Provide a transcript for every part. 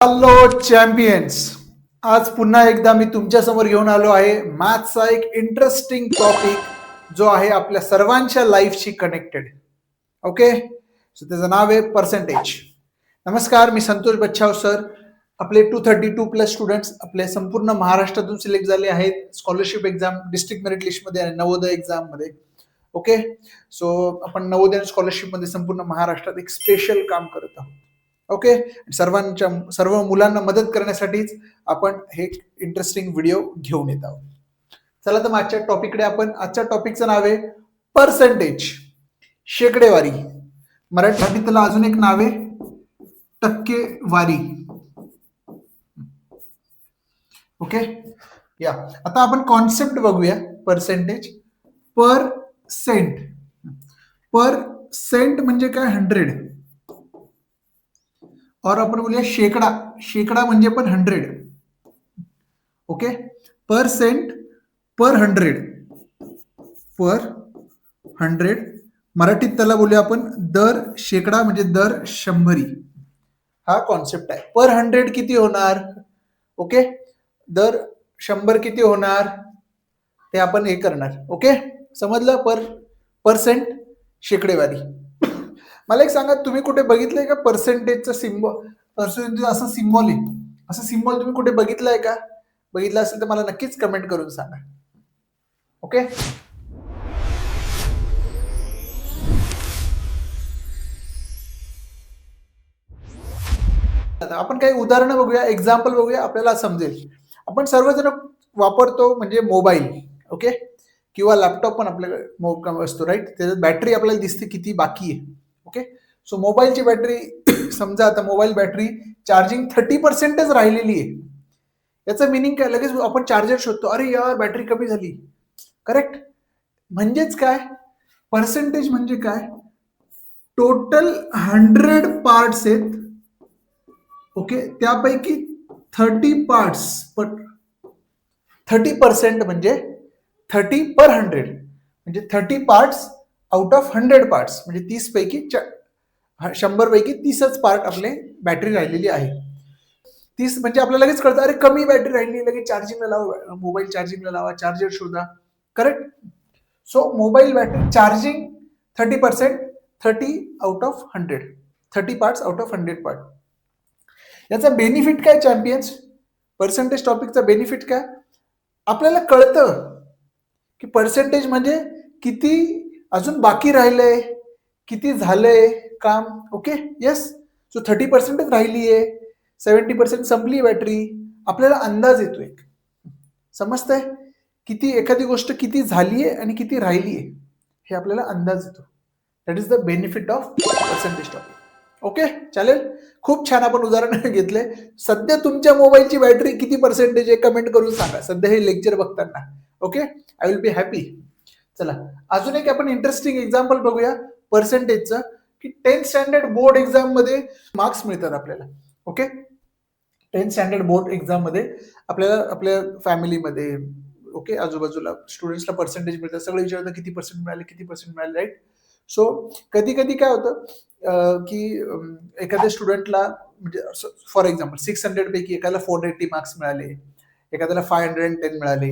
Hello champions, आज पुन्हा एकदा मी तुमच्या समोर घेऊन आलो आहे मॅथ्सचा एक इंटरेस्टिंग टॉपिक जो आहे आपल्या सर्वांच्या लाईफशी कनेक्टेड. ओके, सो त्याचं नाव आहे पर्सेंटेज. नमस्कार, मी संतोष बच्छाव सर. आपले 232+ स्टुडंट्स आपले संपूर्ण महाराष्ट्रातून सिलेक्ट झाले आहेत स्कॉलरशिप एक्झाम, डिस्ट्रिक्ट मेरिट लिस्टमध्ये आणि नवोदय एक्झाम मध्ये. ओके, सो आपण नवोदय स्कॉलरशिप मध्ये संपूर्ण महाराष्ट्रात एक स्पेशल काम करत आहोत. ओके, सर्व मुलांना मदत करण्यासाठीच आपण हे इंटरेस्टिंग व्हिडिओ घेऊन येत आहोत. चला तर आजच्या टॉपिककडे. आजच्या टॉपिकचं नाव आहे पर्सेंटेज, शेकडेवारी. मराठीत त्याला अजून एक नाव आहे टक्केवारी. ओके, या आता आपण कॉन्सेप्ट बघूया. पर्सेंटेज, पर सेंट म्हणजे काय? 100. और आपण बोलूया शेकडा. शेकडा म्हणजे पण 100. ओके, पर्सेंट पर 100. मराठीत त्याला बोलूया आपण दर शेकडा म्हणजे दर 100. हा कॉन्सेप्ट आहे. पर 100 किती होणार? ओके, दर 100 किती होणार ते आपण हे करणार. ओके, समजलं? पर्सेंट, शेकडेवारी. मला एक सांगा, तुम्ही कुठे बघितलंय का पर्सेंटेजचं सिम्बॉल? पर्सेंटेज असं सिम्बॉल आहे, असं सिम्बॉल तुम्ही कुठे बघितलंय का? बघितलं असेल तर मला नक्कीच कमेंट करून सांगा. ओके, आपण काही उदाहरणं बघूया, एक्झाम्पल बघूया, आपल्याला समजेल. आपण सर्वजण वापरतो म्हणजे मोबाईल. ओके, किंवा लॅपटॉप पण आपल्याकडे असतो, राईट? त्याच्यात बॅटरी आपल्याला दिसते किती बाकी आहे. ओके, सो मोबाईलची बॅटरी समजा आता मोबाईल बॅटरी चार्जिंग 30%च राहिलेली आहे. याचं मिनिंग काय? लगेच आपण चार्जर शोधतो, अरे यार बॅटरी कमी झाली. करेक्ट? म्हणजेच काय? पर्सेंटेज म्हणजे काय? टोटल 100 पार्ट्स आहेत. ओके, त्यापैकी 30 पार्ट्स, 30% म्हणजे 30 पर 100 म्हणजे 30 पार्ट्स आउट ऑफ 100 पार्ट्स म्हणजे 30 पैकी 100 पैकी 30च पार्ट आपले बॅटरी राहिलेली आहे. 30 म्हणजे आपल्याला लगेच कळतं, अरे कमी बॅटरी राहिली, लगेच चार्जिंगला लावा, मोबाईल चार्जिंगला लावा, चार्जर शोधा. Correct? So mobile battery charging 30%, 30 out of 100, 30 parts out of 100 part. याचा बेनिफिट काय चॅम्पियन्स? पर्सेंटेज टॉपिकचा बेनिफिट काय? आपल्याला कळतं की पर्सेंटेज म्हणजे किती अजून बाकी राहिलंय, किती झालंय काम. Okay, yes. सो 30% राहिली आहे, 70% संपली बॅटरी. आपल्याला अंदाज येतोय, समजतंय? किती एखादी गोष्ट किती झालीये आणि किती राहिलीये हे आपल्याला अंदाज येतो. That is the benefit of percentage topic. Okay, चालेल. खूप छान आपण उदाहरण घेतले. सध्या तुमच्या मोबाईलची बॅटरी किती पर्सेंटेज आहे कमेंट करून सांगा सध्या हे लेक्चर बघताना. Okay, I will be happy. चला, अजून एक आपण इंटरेस्टिंग एक्झाम्पल बघूया पर्सेंटेजचं, की 10th स्टँडर्ड बोर्ड एक्झाम मध्ये मार्क्स मिळतात आपल्याला. Okay, 10th standard board exam मध्ये आपल्याला आपल्या फॅमिलीमध्ये, ओके, आजूबाजूला स्टुडंट्सला पर्सेंटेज मिळतात. सगळे विचारतात किती पर्सेंट मिळाले, किती पर्सेंट मिळाले, राईट? सो कधी कधी काय होतं की एखाद्या स्टुडंटला म्हणजे फॉर एक्झाम्पल 600 पैकी एकाला 480 मार्क्स मिळाले, एखाद्याला 510 मिळाले,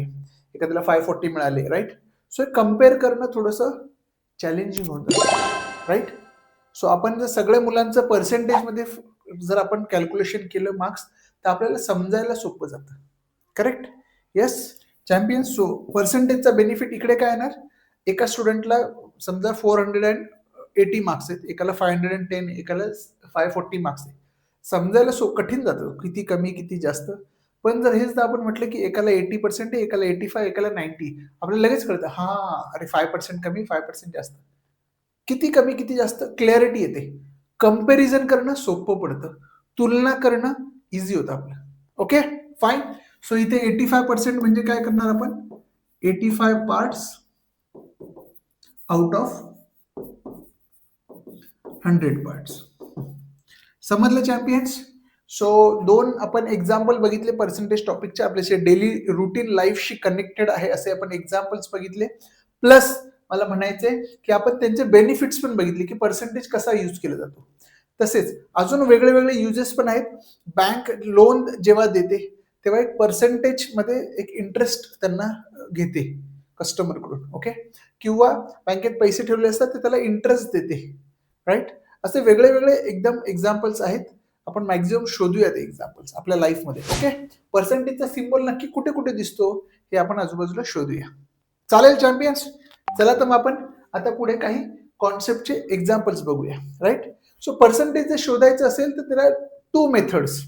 एखाद्याला 540 मिळाले, राईट? सो कम्पेअर करणं थोडंसं चॅलेंजिंग होऊन जातं, राईट? सो आपण जर सगळ्या मुलांचं पर्सेंटेजमध्ये जर आपण कॅल्क्युलेशन केलं मार्क्स, तर आपल्याला समजायला सोपं जातं. करेक्ट? Yes champions. सो पर्सेंटेजचा बेनिफिट इकडे काय येणार? एका स्टुडंटला समजा 480 मार्क्स आहेत, एकाला 510, एकाला 540 मार्क्स आहे. समजायला कठीण जातं किती कमी किती जास्त. पण जर हेच आपण म्हटलं की एकाला 80% आहे, एकाला 85, एकाला 90, आपल्याला लगेच कळतं, हा अरे 5% कमी 5% जास्त, किती कमी किती जास्त क्लॅरिटी येते. कंपॅरिझन करणं सोपं पडतं, तुलना करणं इझी होतं आपलं. Okay, fine. सो इथे 85% म्हणजे काय करणार आपण? 85 पार्ट्स आउट ऑफ 100 पार्ट्स. समजलं चॅम्पियन्स? सो दोन आपण एक्झाम्पल बघितले पर्सेंटेज टॉपिकचे, आपल्याशी डेली रुटीन लाईफशी कनेक्टेड आहे असे आपण एक्झाम्पल्स बघितले. प्लस मला म्हणायचंय की आपण त्यांचे बेनिफिट्स पण बघितले की पर्सेंटेज कसा यूज केला जातो. तसेच अजून वेगळे वेगळे युजेस पण आहेत. बँक लोन जेव्हा देते तेव्हा एक पर्सेंटेज मध्ये एक इंटरेस्ट त्यांना घेते कस्टमरकडून. ओके, किंवा बँकेत पैसे ठेवले असतात तर त्याला इंटरेस्ट देते. राईट, असे वेगळे वेगळे एकदम एक्झाम्पल्स आहेत. आपण मॅक्झिमम शोधूया ते एक्झाम्पल्स आपल्या लाईफमध्ये. ओके, पर्सेंटेजचा सिम्बॉल नक्की कुठे कुठे दिसतो हे आपण आजूबाजूला शोधूया. चालेल चॅम्पियन्स? चला तर मग आपण आता पुढे काही कॉन्सेप्टचे एक्झाम्पल्स बघूया. राईट, सो पर्सेंटेज जर शोधायचं असेल तर त्याला 2 मेथड्स,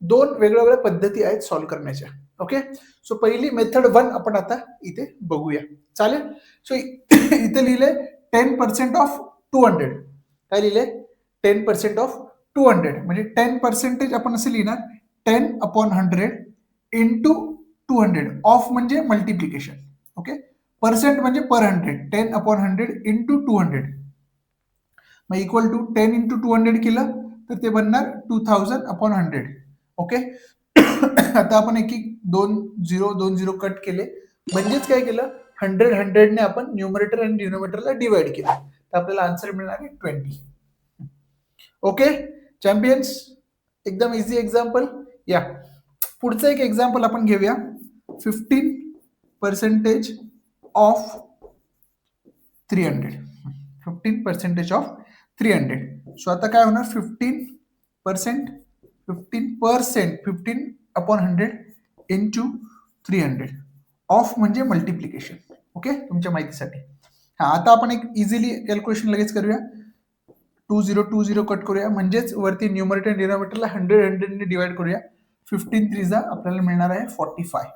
2 वेगवेगळ्या पद्धती आहेत सॉल्व्ह करण्याच्या. ओके, सो पहिली मेथड 1 आपण आता इथे बघूया. चालेल, सो इथे लिहिले 10% ऑफ 200. काय लिहिले? 10% ऑफ 200 म्हणजे 10% आपण असे लिहिणार 10/100 इंटू 200. ऑफ म्हणजे मल्टिप्लिकेशन. ओके, पर्सेंट म्हणजे पर 100, 10/100 इंटू 200. मग इक्वल टू 10 इंटू 200 केलं तर ते बनणार 2000/100. ओके, आता आपण एक 2 0 कट केले म्हणजेच काय केलं, 100 ने आपण न्यूमरेटर आणि डिनोमिनेटरला डिवाइड केलं तर आपल्याला आन्सर मिळणार आहे 20. ओके चॅम्पियन्स, एकदम इझी एक्झाम्पल. या पुढचं एक एक्झाम्पल आपण घेऊया. 15% ऑफ 300. 15% ऑफ 300. सो आता काय होणार, 15% 15/100 इंटू 300. ऑफ म्हणजे मल्टिप्लिकेशन. ओके, तुमच्या माहितीसाठी. हा, आता आपण एक इझिली कॅल्क्युलेशन लगेच करूया. 2 0 कट करूया म्हणजेच वरती न्यूमरेटर आणि डिनोमिनेटरला 100 ने डिवाइड करूया. 15 3 आपल्याला मिळणार आहे 45.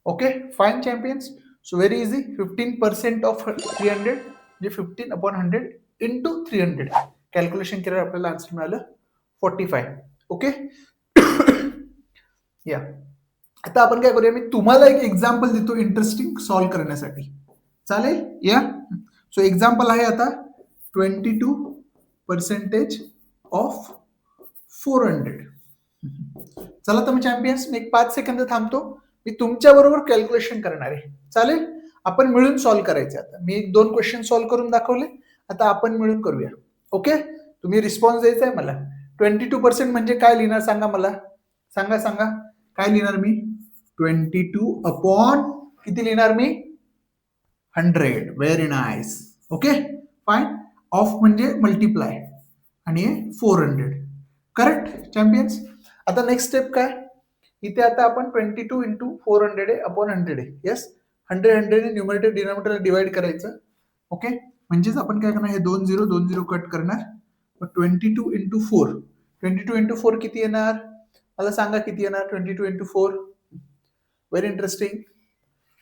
Okay fine champions. So very easy. 15% of 300 म्हणजे 15/100 इंटू 300. कॅल्क्युलेशन केल्यावर आपल्याला आन्सर मिळालं 45. ओके, या आता आपण काय करूया, मी तुम्हाला एक एक्झाम्पल देतो इंटरेस्टिंग सॉल्व्ह करण्यासाठी. चालेल? या सो एक्झाम्पल आहे आता 22% ऑफ 400. चला तर मग चॅम्पियन्स, मी एक 5 सेकंद थांबतो. मी तुमच्या बरोबर कॅल्क्युलेशन करणार आहे. चालेल? आपण मिळून सॉल्व्ह करायचे. आता मी 2 क्वेश्चन सॉल्व्ह करून दाखवले, आता आपण मिळून करूया. ओके, तुम्ही रिस्पॉन्स द्यायचा आहे मला. 22% म्हणजे काय लिहिणार सांगा मला. सांगा सांगा काय लिहिणार मी. 22 अपॉन किती लिहिणार मी, 100. Very nice. Okay fine. Of म्हणजे मल्टिप्लाय आणि 400. Correct champions. आता नेक्स्ट स्टेप काय, इथे आता आपण 22 इंटू 400 आहे अपॉन 100 आहे. येस, 100 ने न्यूमरेटर डिनोमिनेटरला डिवाइड करायचं. ओके, म्हणजेच आपण काय करणार, हे 2 0 कट करणार. 22 इंटू 4, 22 इंटू 4 किती येणार मला सांगा, किती येणार 22 into 4. Very interesting.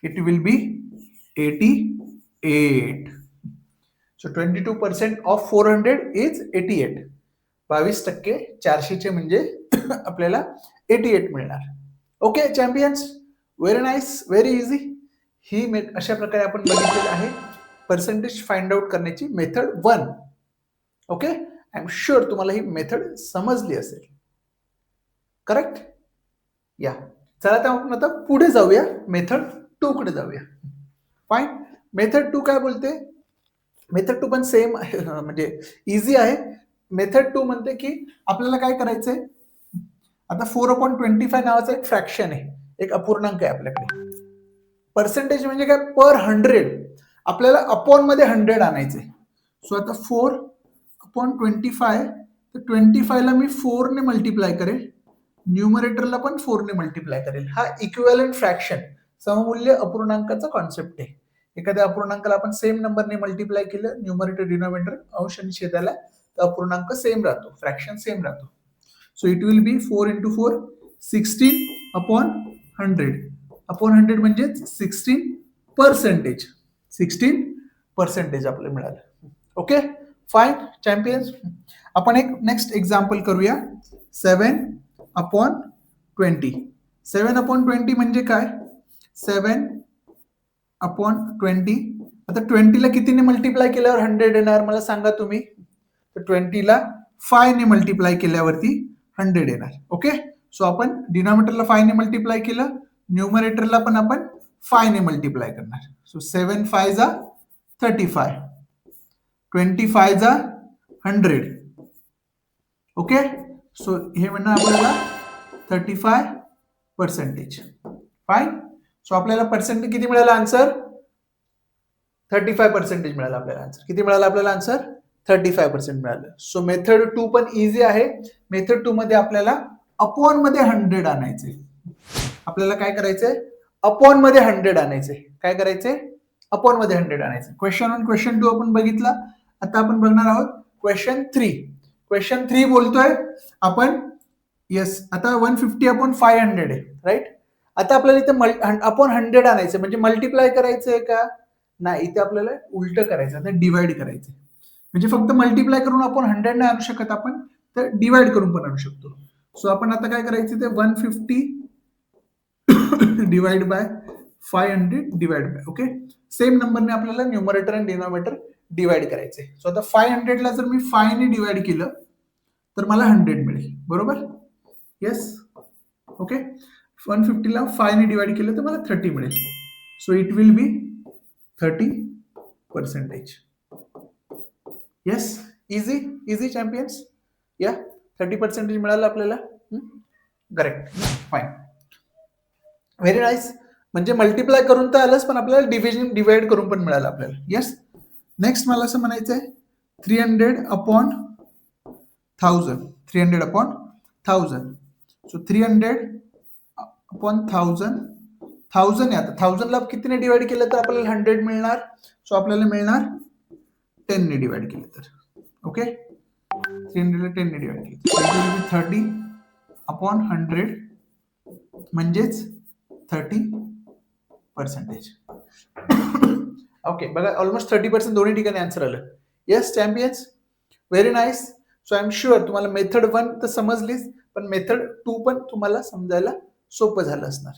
It will be 88. So 22% of 400 is 88. 22% 400 म्हणजे आपल्याला 88 मिळणार. Okay champions, very nice, very easy. ही अशा प्रकारे आपण बघितलेलं आहे पर्सेंटेज फाइंड आउट करण्याची method 1. Okay, I am sure तुम्हाला ही मेथड समजली असेल. करेक्ट? या चला तर आपण आता पुढे जाऊया, मेथड 2 कडे जाऊया. फाईन. मेथड 2 काय बोलते, मेथड 2 पण सेम म्हणजे इझी आहे. मेथड 2 म्हणते की आपल्याला काय करायचंय, आता 4/25 नावाचा एक फ्रॅक्शन आहे, एक अपूर्णांक आहे आपल्याकडे. पर्सेंटेज म्हणजे काय, पर 100 आपल्याला अपॉन मध्ये 100 आणायचे. सो आता 4/25, तर 25 ला मी 4 ने मल्टिप्लाय करेल, न्यूमरेटरला पण 4 ने मल्टिप्लाय करेल. हा इक्विव्हॅलंट फ्रॅक्शन, सममूल्य अपूर्णांकाचा कॉन्सेप्ट आहे. एखाद्या अपूर्णांकाला आपण सेम नंबरने मल्टिप्लाय केलं, न्यूमरेटर डिनोमिनेटर अंश आणि छेदाला, तर अपूर्णांक सेम राहतो, फ्रॅक्शन सेम राहतो. So it will B 4 into 4 16/100. Upon 100 म्हणजे 16%. 16% आपल्याला मिळालं. Okay fine champions. आपण एक नेक्स्ट एक्झाम्पल करूया. 7/20. 7/20 म्हणजे काय, 7/20. आता 20 ला कितीने मल्टिप्लाय केल्यावर 100 येणार मला सांगा तुम्ही. तर 20 ला 5 ने मल्टिप्लाय केल्यावरती 100 येणार. ओके, सो आपण डिनोमिनेटरला 5 ने मल्टिप्लाय केलं, न्यूमरेटरला पण आपण 5 ने मल्टिप्लाय करणार. सो 7 5 35. 25 जा 100. ओके, सो हे म्हणणार आपल्याला 35%. फाईन. सो आपल्याला पर्सेंटेज किती मिळाला आन्सर? 35% मिळाला आपल्याला आन्सर. किती मिळाला आपल्याला आन्सर? 35% मिळालं. सो मेथड 2 पण इझी आहे. मेथड 2 मध्ये आपल्याला अपॉन मध्ये 100 आणायचे. आपल्याला काय करायचंय? अपॉन मध्ये 100 आणायचे. काय करायचे? अपॉन मध्ये 100 आणायचे. क्वेश्चन 1, क्वेश्चन 2 आपण बघितला. आता आपण बघणार आहोत क्वेश्चन 3. क्वेश्चन 3 बोलतोय आपण येस, आता 150 अपॉन 500 आहे, राईट? आता आपल्याला इथे अपॉन 100 आणायचं, म्हणजे मल्टिप्लाय करायचंय का? नाही, इथे आपल्याला उलट करायचं, आता डिवाइड करायचं. म्हणजे फक्त मल्टिप्लाय करून आपण 100 नाही आणू शकत, आपण तर डिवाइड करून पण आणू शकतो. सो आपण आता काय करायचं, ते 150 divide by 500 divide by, okay, same नंबरने आपल्याला न्यूमरेटर आणि डिनॉमिनेटर डिवाइड करायचे. सो आता 500 ला जर मी 5 ने डिवाइड केलं तर मला 100 मिळेल, बरोबर? Yes, okay. 150 ला 5 ने डिवाइड केलं तर मला 30 मिळेल. So it will B 30%. Yes, easy easy champions. या 30% मिळालं आपल्याला. Correct, fine, very nice. म्हणजे मल्टिप्लाय करून तर आलंच, पण आपल्याला डिवाइड करून पण मिळालं आपल्याला. येस. नेक्स्ट मला असं म्हणायचं आहे 300 अपॉन 1000. 300 अपॉन 1000. So 300 upon 1000. 1000 आहे. आता 1000 ला कितीने डिवाइड केलं तर आपल्याला 100 मिळणार. सो आपल्याला मिळणार 10 ने डिवाइड केलं तर. ओके, 300 ला 10 ने डिवाइड केलं 30 अपॉन 100 म्हणजेच 30%. ओके, बघा ऑलमोस्ट 30% दोन्ही ठिकाणी आन्सर आलं. Yes champions, very nice. So I am sure तुम्हाला मेथड 1 तर समजलीच, पण मेथड 2 पण तुम्हाला समजायला सोपं झालं असणार.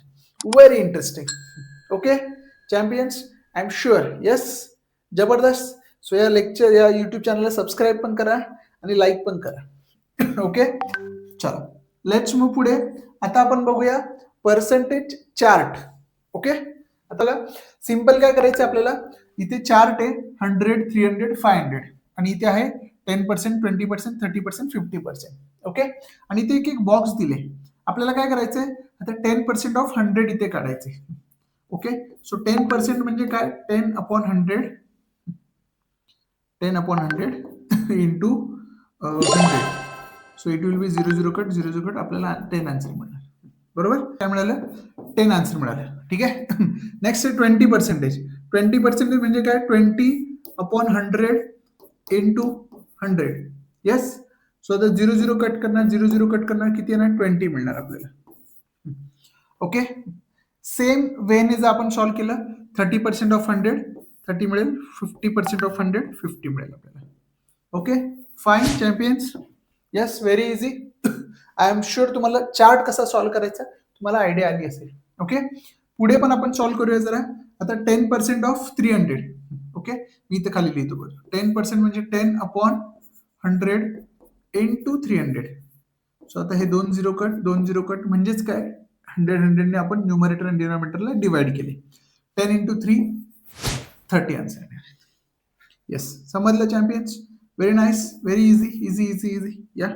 Very interesting. Okay champions, I am sure. Yes, जबरदस्त. सो या लेक्चर, या युट्यूब चॅनलला सबस्क्राईब पण करा आणि लाईक पण करा. ओके, चला लेट्स मूव पुढे. आता आपण बघूया पर्सेंटेज चार्ट. ओके, आता सिंपल काय करायचं आपल्याला, इथे चार्ट आहे 100, 300, 500 आणि इथे आहे 10%, 20%, 30%, 50%. ओके, आणि इथे एक एक बॉक्स दिले. आपल्याला काय करायचंय, आता 10% ऑफ 100 इथे काढायचे. ओके, सो 10% म्हणजे काय, 10 upon 100, 10 upon 100 into 100. So it will B 0 cut 0 cut, आपल्याला 10 आन्सर मिळणार. बरोबर, काय मिळालं, 10 आन्सर मिळालं. ठीक आहे. नेक्स्ट आहे 20%. 20% म्हणजे काय, 20 अपॉन 100 इंटू 100. येस, सो आता 0 कट करणार, 0 कट करणार, किती येणार, 20 मिळणार आपल्याला. ओके, सेम वेने जर आपण सॉल्व्ह केलं, 30% ऑफ 100 30 मिळेल, 50% ऑफ 100 50 मिळेल आपल्याला. Okay, fine champions. Yes, very easy. I am sure तुम्हाला चार्ट कसा सॉल्व्ह करायचा तुम्हाला आयडिया आली असेल. ओके, पुढे पण आपण सॉल्व्ह करूया जरा. आता 10% ऑफ 300. ओके, मी इथे खाली लिहितो बघा. 10% म्हणजे 10 अपॉन 100 इंटू 300. सो आता हे 2 0 कट 2 0 कट म्हणजेच काय, 100 ने आपण न्यूमरेटर आणि डिनॉमिनेटरला डिवाइड केले. 10 इंटू 3 30 आन्सर. येस, समजलं champions. Very nice, very easy easy easy easy. या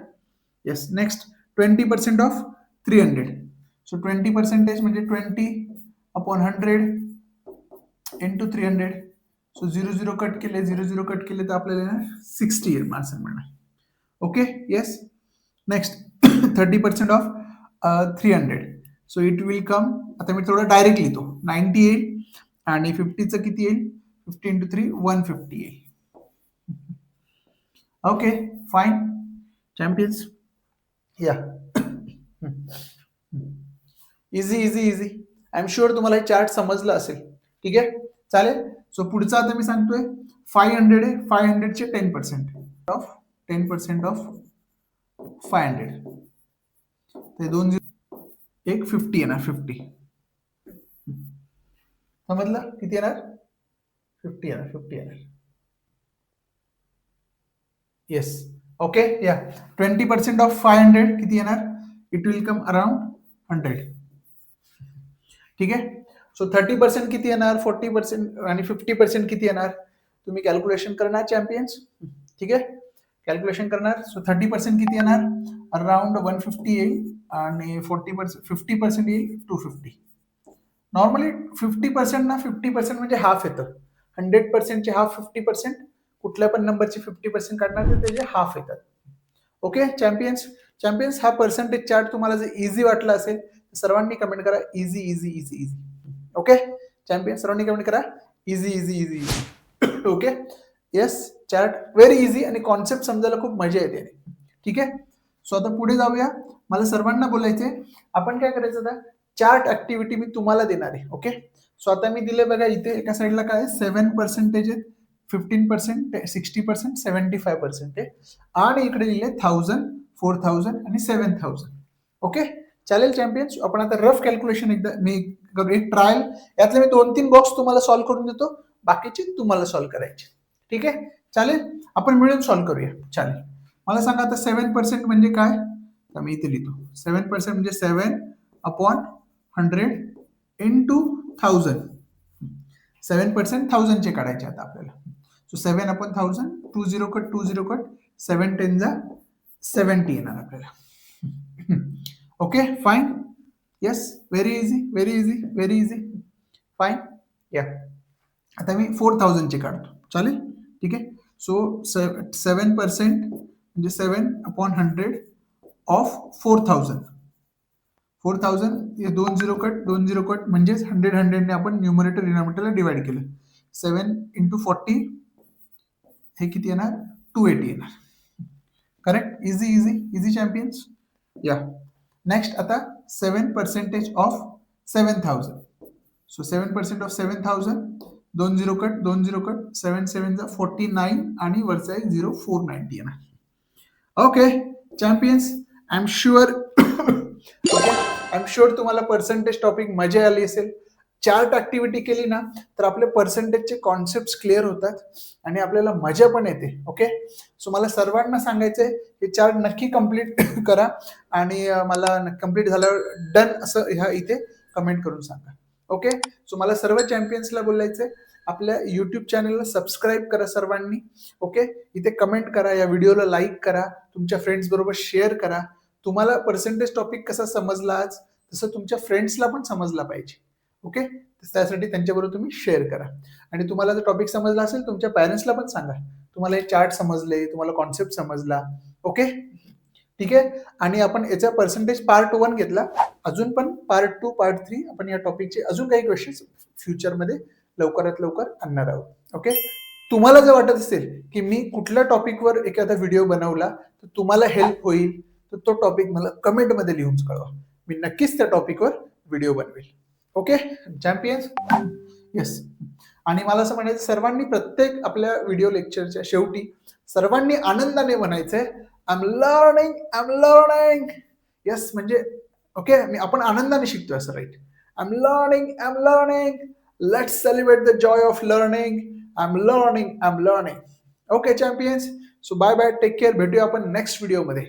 येस. Next 20% of 300. सो 20% म्हणजे 20 अपॉन 100 इंटू 300. सो 0 कट केले, 0 कट केले तर आपल्याला 60 आन्सर मिळणार. Okay, yes. Next 30% of 300. So it will come, आता मी थोडं डायरेक्ट लिहितो, 90 येईल आणि 50चं किती येईल, 50 इंटू 3 150 येईल. Okay, fine champions. या easy easy easy. I am sure तुम्हाला हे चार्ट समजलं असेल. ठीक आहे, चालेल. सो पुढचा आता मी सांगतोय 500 आहे. 500 चे 10% ऑफ 10% ऑफ 500. ते 2 एक 50 येणार, 50 समजलं, किती येणार, 50 येणार, 50 येणार. Yes, okay. या 20% ऑफ 500 किती येणार, इट विल कम अराउंड 100. ठीक आहे. सो 30% किती येणार, 40% आणि 50% किती येणार, तुम्ही कॅल्क्युलेशन करणार चॅम्पियन्स. ठीक आहे, कॅल्क्युलेशन करणार. सो 30% किती येणार, अराउंड 150 येईल आणि 50% येईल 250. नॉर्मली 50% ना 50% म्हणजे हाफ येतं. 100%चे हाफ 50%, कुठल्या पण नंबरचे 50% काढणार तर त्याचे हाफ येतात. Okay champions. चॅम्पियन्स हा पर्सेंटेज चार्ट तुम्हाला जर इझी वाटला असेल तर सर्वांनी कमेंट करा easy easy easy easy. Okay champion, सर्वांनी कमेंट करा easy easy easy easy. Okay yes, chart very easy आणि कॉन्सेप्ट समजायला खूप मजा येते. ठीक आहे, सो आता पुढे जाऊया. मला सर्वांना बोलायचे आपण काय करायचं, आता चार्ट ऍक्टिव्हिटी मी तुम्हाला देणार आहे. ओके, सो आता मी दिले बघा इथे एका साईडला काय 7% आहेत, 15%, 60%, 75% आहे आणि इकडे लिहिले 1000, 4000 आणि 7000. ओके चालेल चॅम्पियन्स. आपण आता रफ कॅल्क्युलेशन एकदा मी एक ट्रायल, यातले मी 2-3 बॉक्स तुम्हाला सॉल्व्ह करून देतो, बाकीचे तुम्हाला सॉल्व्ह करायचे. ठीक आहे चालेल, आपण मिळून सॉल्व्ह करूया. चालेल, मला सांगा आता 7% म्हणजे काय, तर मी इथे लिहितो 7% म्हणजे 7/100 इंटू 1000. 7% 1000 चे काढायचे आता आपल्याला. सो 7/1000, 20 कट 20 कट, 7 10 70 येणार आपल्याला. Okay fine, yes, very easy very easy very easy, fine. या आता मी 4000 चे काढतो. चालेल, ठीक आहे. सो 7% म्हणजे 7/100 ऑफ 4000. 4000 हे 20 कट 20 कट म्हणजेच 100 ने आपण न्यूमरेटर डिनॉमिनेटरला डिवाइड केलं. 7 इंटू 40 हे किती येणार, 280 येणार. Correct, easy easy easy champions. या नेक्स्ट आता 7% of 7000. So 7% of 7000, 20 cut 20 cut, 7 7 49 आणि वरचा एक 0 490 येणार. Okay champions, I am sure okay, I am sure तुम्हाला पर्सेंटेज टॉपिक मजा आली असेल. चार्ट ऍक्टिव्हिटी केली ना तर आपले पर्सेंटेजचे कॉन्सेप्ट क्लिअर होतात आणि आपल्याला मजा पण येते. ओके, सो मला सर्वांना सांगायचंय हे चार्ट नक्की कम्प्लीट करा आणि मला कम्प्लीट झाल्यावर डन असं ह्या इथे कमेंट करून सांगा. ओके, सो मला सर्व चॅम्पियन्सला बोलायचंय आपल्या युट्यूब चॅनलला सबस्क्राईब करा सर्वांनी. ओके, इथे कमेंट करा, या व्हिडिओला लाईक करा, तुमच्या फ्रेंड्स बरोबर शेअर करा. तुम्हाला पर्सेंटेज टॉपिक कसा समजला आज, तसं तुमच्या फ्रेंड्सला पण समजला पाहिजे. ओके, त्यासाठी त्यांच्याबरोबर तुम्ही शेअर करा आणि तुम्हाला जर टॉपिक समजला असेल तुमच्या पॅरेंट्सला पण सांगा तुम्हाला हे चार्ट समजले, तुम्हाला कॉन्सेप्ट समजला. ओके ठीक आहे, आणि आपण याचा पर्सेंटेज पार्ट 1 घेतला, अजून पण पार्ट 2 पार्ट 3 आपण या टॉपिकचे अजून काही क्वेश्चन्स फ्युचरमध्ये लवकरात लवकर आणणार आहोत. ओके, तुम्हाला जर वाटत असेल की मी कुठल्या टॉपिकवर एखादा व्हिडिओ बनवला तर तुम्हाला हेल्प होईल तर तो टॉपिक मला कमेंटमध्ये लिहून कळवा, मी नक्कीच त्या टॉपिकवर व्हिडिओ बनवेल. Okay champions, yes. आणि मला असं म्हणायचं सर्वांनी प्रत्येक आपल्या व्हिडिओ लेक्चरच्या शेवटी सर्वांनी आनंदाने म्हणायचंय I am learning I am learning. Yes, म्हणजे ओके आपण आनंदाने शिकतोय असं, right. I am learning I am learning, let's celebrate the joy of learning. I am learning I am learning. Okay champions, so bye bye, take care, भेटूया आपण next व्हिडिओमध्ये.